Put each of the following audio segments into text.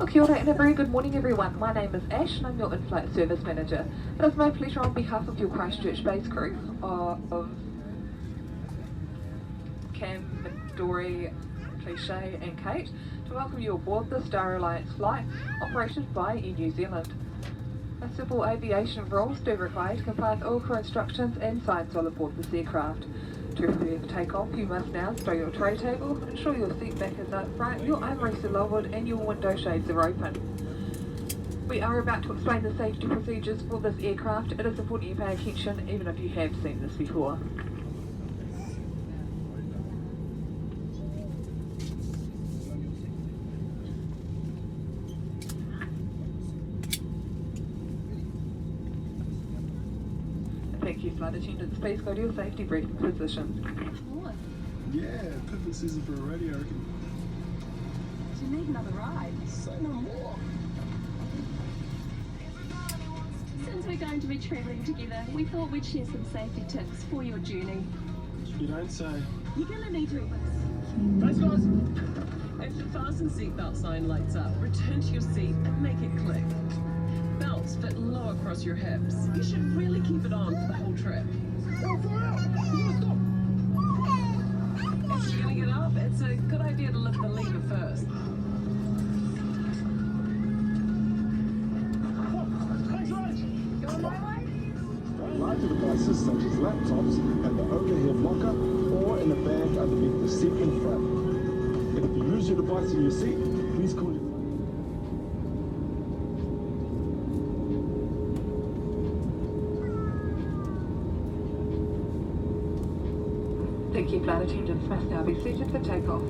Kia ora and a very good morning everyone. My name is Ash and I'm your in-flight service manager. It is my pleasure on behalf of your Christchurch-based crew of Cam, Dory, Cliche and Kate to welcome you aboard the Star Alliance flight operated by Air New Zealand. Our civil aviation rules do require you to comply with all crew instructions and signs while aboard this aircraft. To prepare for takeoff, you must now stow your tray table, ensure your seat back is up front, your armrests are lowered and your window shades are open. We are about to explain the safety procedures for this aircraft. It is important you pay attention even if you have seen this before. Thank you, flight attendants. Please go to your safety briefing position. What? Yeah, perfect season for a radio, I reckon. Do you need another ride? Say no more. Since we're going to be travelling together, we thought we'd share some safety tips for your journey. You don't say. You're gonna need to Thanks, guys. If the fasten seatbelt sign lights up, return to your seat and make it click. Belts fit low across your hips. You should really keep it on for the whole trip. Oh, for real? Stop. If you're gonna get up, it's a good idea to lift the lever first. Thanks, Raj. Going my way? Don't lie to devices such as laptops at the overhead locker or in a bag underneath the seat in front. If you lose your device in your seat, please call your... Thank you, flight attendants must now be seated for takeoff.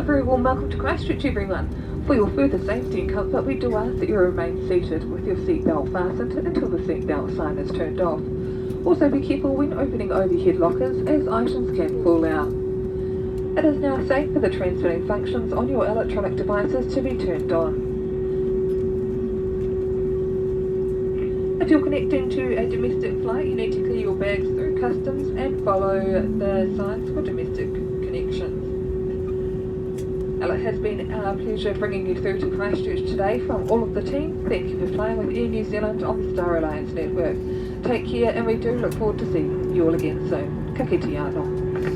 very warm welcome to Christchurch, everyone. For your further safety and comfort, we do ask that you remain seated with your seatbelt fastened until the seatbelt sign is turned off. Also be careful when opening overhead lockers as items can fall out. It is now safe for the transmitting functions on your electronic devices to be turned on. If you're connecting to a domestic flight, you need to clear your bags through customs and follow the signs for domestic connections. Well, it has been our pleasure bringing you through to Christchurch today from all of the team. Thank you for flying with Air New Zealand on the Star Alliance network. Take care, and we do look forward to seeing you all again soon. Ka kite anō.